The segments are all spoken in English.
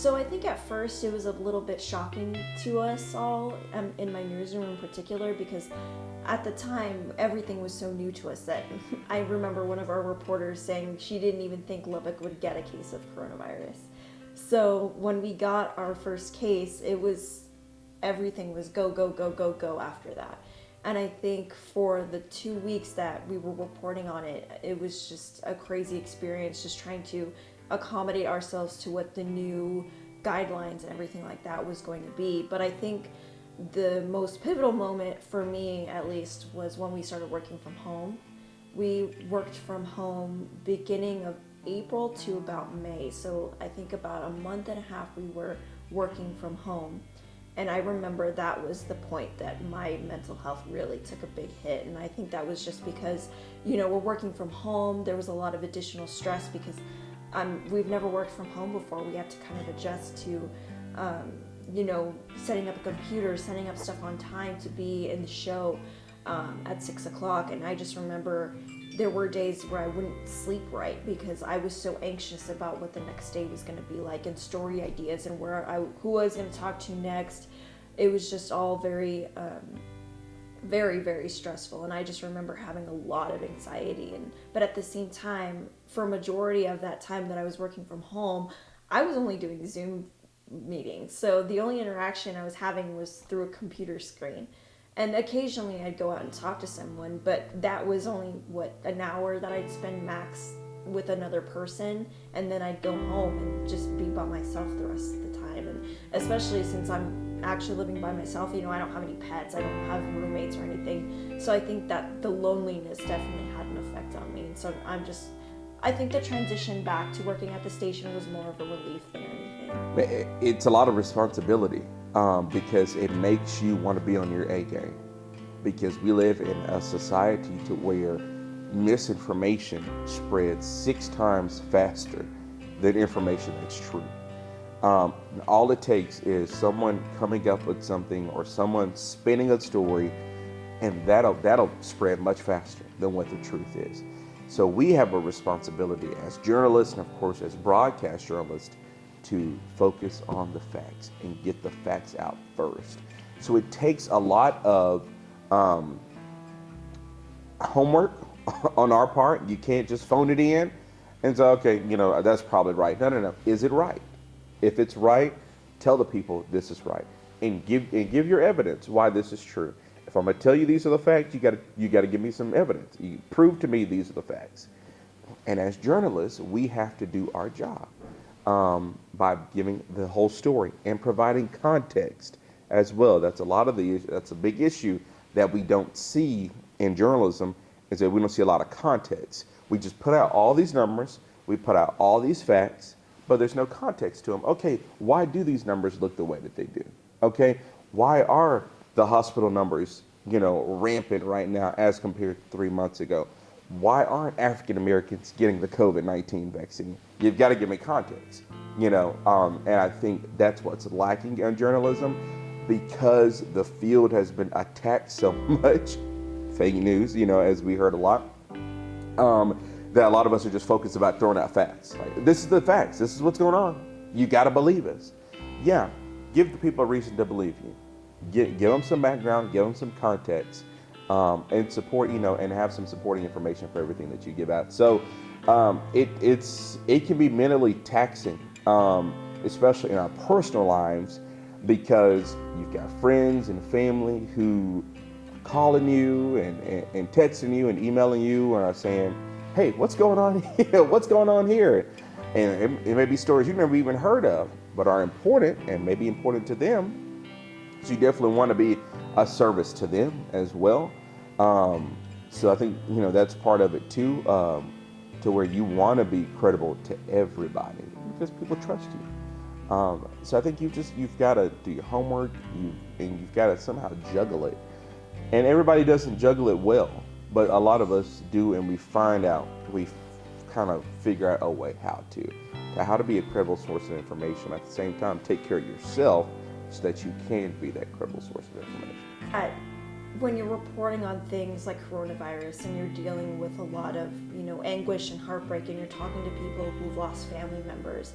So I think at first it was a little bit shocking to us all, in my newsroom in particular, because at the time everything was so new to us that I remember one of our reporters saying she didn't even think Lubbock would get a case of coronavirus. So when we got our first case, everything was go, go, go, go, go after that. And I think for the 2 weeks that we were reporting on it, it was just a crazy experience, just trying to accommodate ourselves to what the new guidelines and everything like that was going to be. But I think the most pivotal moment for me, at least, was when we started working from home. We worked from home beginning of April to about May. So I think about a month and a half we were working from home. And I remember that was the point that my mental health really took a big hit. And I think that was just because, we're working from home. There was a lot of additional stress because we've never worked from home before. We had to kind of adjust to, setting up a computer, setting up stuff on time to be in the show at 6 o'clock. And I just remember there were days where I wouldn't sleep right because I was so anxious about what the next day was going to be like, and story ideas, and who I was going to talk to next. It was just all very, very, very stressful. And I just remember having a lot of anxiety. But at the same time, for a majority of that time that I was working from home, I was only doing Zoom meetings. So the only interaction I was having was through a computer screen. And occasionally I'd go out and talk to someone, but that was only, an hour that I'd spend max with another person, and then I'd go home and just be by myself the rest of the time. And especially since I'm actually living by myself, I don't have any pets, I don't have roommates or anything. So I think that the loneliness definitely had an effect on me. And so I think the transition back to working at the station was more of a relief than anything. It's a lot of responsibility. Because it makes you want to be on your A game. Because we live in a society to where misinformation spreads 6 times faster than information that's true. All it takes is someone coming up with something or someone spinning a story, and that'll spread much faster than what the truth is. So we have a responsibility as journalists, and of course as broadcast journalists, to focus on the facts and get the facts out first. So it takes a lot of homework on our part. You can't just phone it in and say, okay, that's probably right. No. Is it right? If it's right, tell the people this is right, and give your evidence why this is true. If I'm gonna tell you these are the facts, you gotta give me some evidence. You prove to me these are the facts. And as journalists, we have to do our job. By giving the whole story and providing context as well. That's a big issue that we don't see in journalism, is that we don't see a lot of context. We just put out all these numbers, we put out all these facts, but there's no context to them. Okay, why do these numbers look the way that they do? Okay, why are the hospital numbers, rampant right now as compared to 3 months ago? Why aren't African Americans getting the COVID-19 vaccine? You've got to give me context, and I think that's what's lacking in journalism, because the field has been attacked so much, fake news, as we heard a lot, that a lot of us are just focused about throwing out facts. Like, this is the facts, this is what's going on. You got to believe us. Yeah, give the people a reason to believe you. Give them some background, give them some context. And support, and have some supporting information for everything that you give out. So it can be mentally taxing, especially in our personal lives, because you've got friends and family who are calling you and texting you and emailing you and are saying, hey, what's going on here? What's going on here? And it may be stories you've never even heard of, but are important and may be important to them. So you definitely want to be a service to them as well. So I think, that's part of it too, to where you want to be credible to everybody because people trust you. So I think you've got to do your homework, and you've got to somehow juggle it. And everybody doesn't juggle it well, but a lot of us do, and we kind of figure out a way how to be a credible source of information. At the same time, take care of yourself so that you can be that credible source of information. When you're reporting on things like coronavirus and you're dealing with a lot of, anguish and heartbreak, and you're talking to people who've lost family members,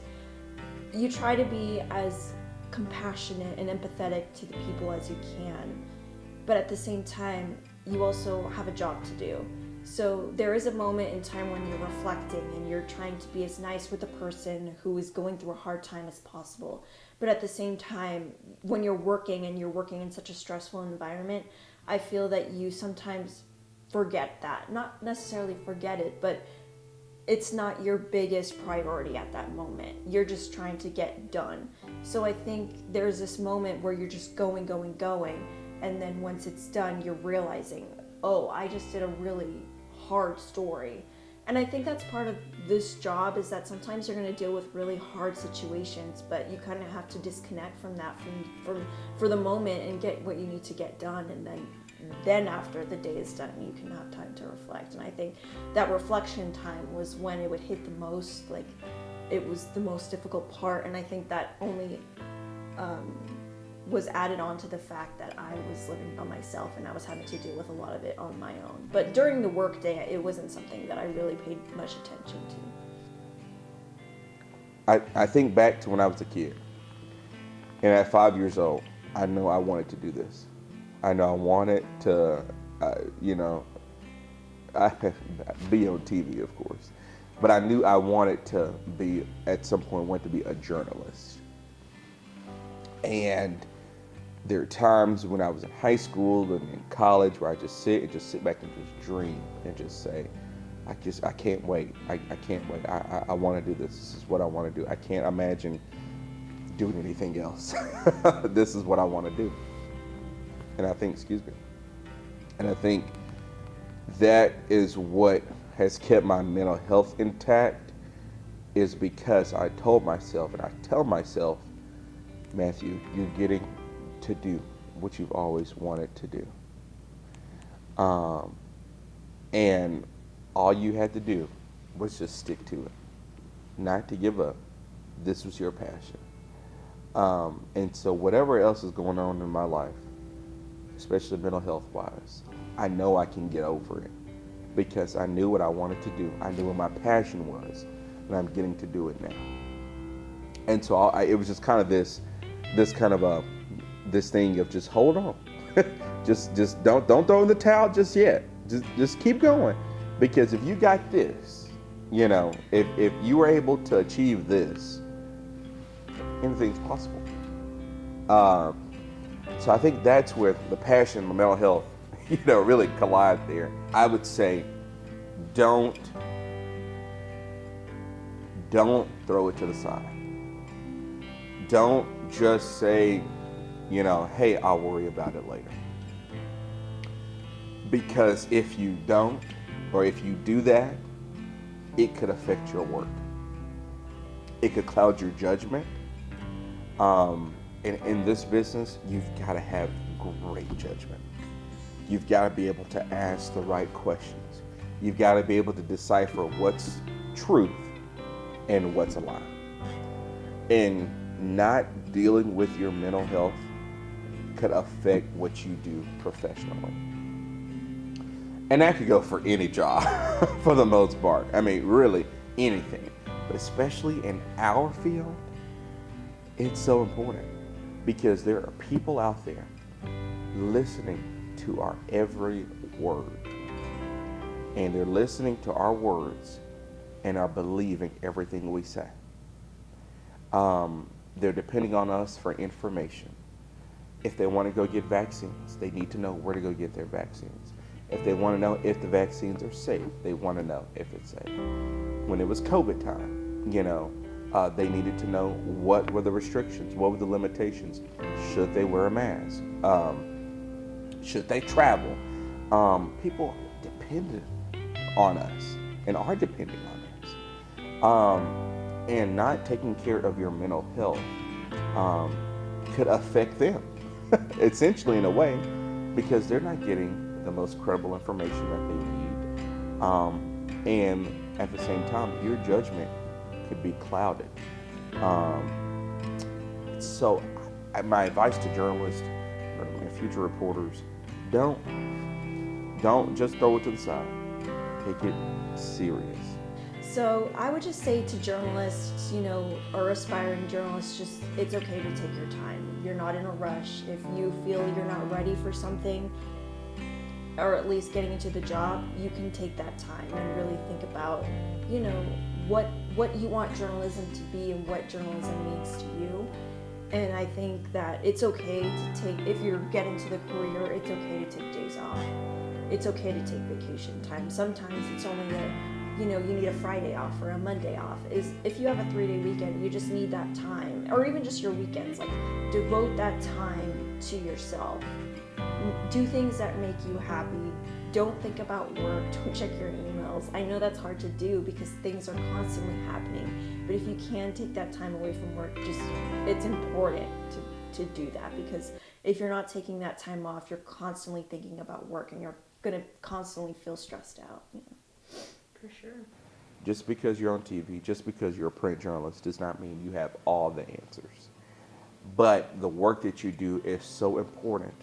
you try to be as compassionate and empathetic to the people as you can, but at the same time, you also have a job to do. So there is a moment in time when you're reflecting and you're trying to be as nice with the person who is going through a hard time as possible. But at the same time, when you're working and you're working in such a stressful environment, I feel that you sometimes forget that. Not necessarily forget it, but it's not your biggest priority at that moment. You're just trying to get done. So I think there's this moment where you're just going, and then once it's done, you're realizing, oh, I just did a really hard story. And I think that's part of this job, is that sometimes you're going to deal with really hard situations, but you kind of have to disconnect from that for the moment and get what you need to get done, and then after the day is done, you can have time to reflect. And I think that reflection time was when it would hit the most, like it was the most difficult part. And I think that only was added on to the fact that I was living by myself and I was having to deal with a lot of it on my own. But during the workday, it wasn't something that I really paid much attention to. I think back to when I was a kid, and at 5 years old, I knew I wanted to do this. I know I wanted to, be on TV, of course, but I knew I wanted to be, at some point, want to be a journalist. And there are times when I was in high school and in college where I just sit back and just dream and just say, I can't wait. I can't wait. I want to do this. This is what I want to do. I can't imagine doing anything else. This is what I want to do. And I think, and I think that is what has kept my mental health intact, is because I told myself, and I tell myself, Matthew, you're getting to do what you've always wanted to do. And all you had to do was just stick to it, not to give up. This was your passion. And so whatever else is going on in my life, especially mental health wise, I know I can get over it because I knew what I wanted to do. I knew what my passion was, and I'm getting to do it now. And so it was just kind of this thing of just hold on, just don't throw in the towel just yet. Just keep going, because if you got this, if you were able to achieve this, anything's possible. So I think that's where the passion and the mental health, really collide there. I would say, don't throw it to the side. Don't just say, hey, I'll worry about it later. Because if you don't, or if you do that, it could affect your work. It could cloud your judgment. In this business, you've got to have great judgment. You've got to be able to ask the right questions. You've got to be able to decipher what's truth and what's a lie. And not dealing with your mental health could affect what you do professionally. And that could go for any job for the most part. I mean, really anything. But especially in our field, it's so important, because there are people out there listening to our every word. And they're listening to our words and are believing everything we say. They're depending on us for information. If they want to go get vaccines, they need to know where to go get their vaccines. If they want to know if the vaccines are safe, they want to know if it's safe. When it was COVID time, they needed to know what were the restrictions, what were the limitations. Should they wear a mask? Should they travel? People depended on us and are depending on us. And not taking care of your mental health could affect them, essentially, in a way, because they're not getting the most credible information that they need. And at the same time, your judgment could be clouded. So my advice to journalists and future reporters, don't just throw it to the side. Take it serious. So I would just say to journalists, or aspiring journalists, just it's okay to take your time. You're not in a rush. If you feel you're not ready for something, or at least getting into the job, you can take that time and really think about, what you want journalism to be and what journalism means to you. And I think that it's okay to take, if you're getting to the career, it's okay to take days off. It's okay to take vacation time. Sometimes it's only you need a Friday off or a Monday off. Is if you have a 3-day weekend, you just need that time, or even just your weekends. Like, devote that time to yourself. Do things that make you happy. Don't think about work. Don't check your emails. I know that's hard to do because things are constantly happening. But if you can take that time away from work, it's important to do that, because if you're not taking that time off, you're constantly thinking about work and you're going to constantly feel stressed out. For sure. Just because you're on TV, just because you're a print journalist, does not mean you have all the answers. But the work that you do is so important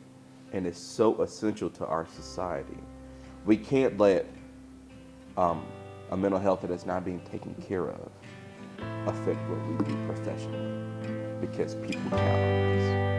and is so essential to our society. We can't let a mental health that is not being taken care of affect what we do professionally, because people count on us.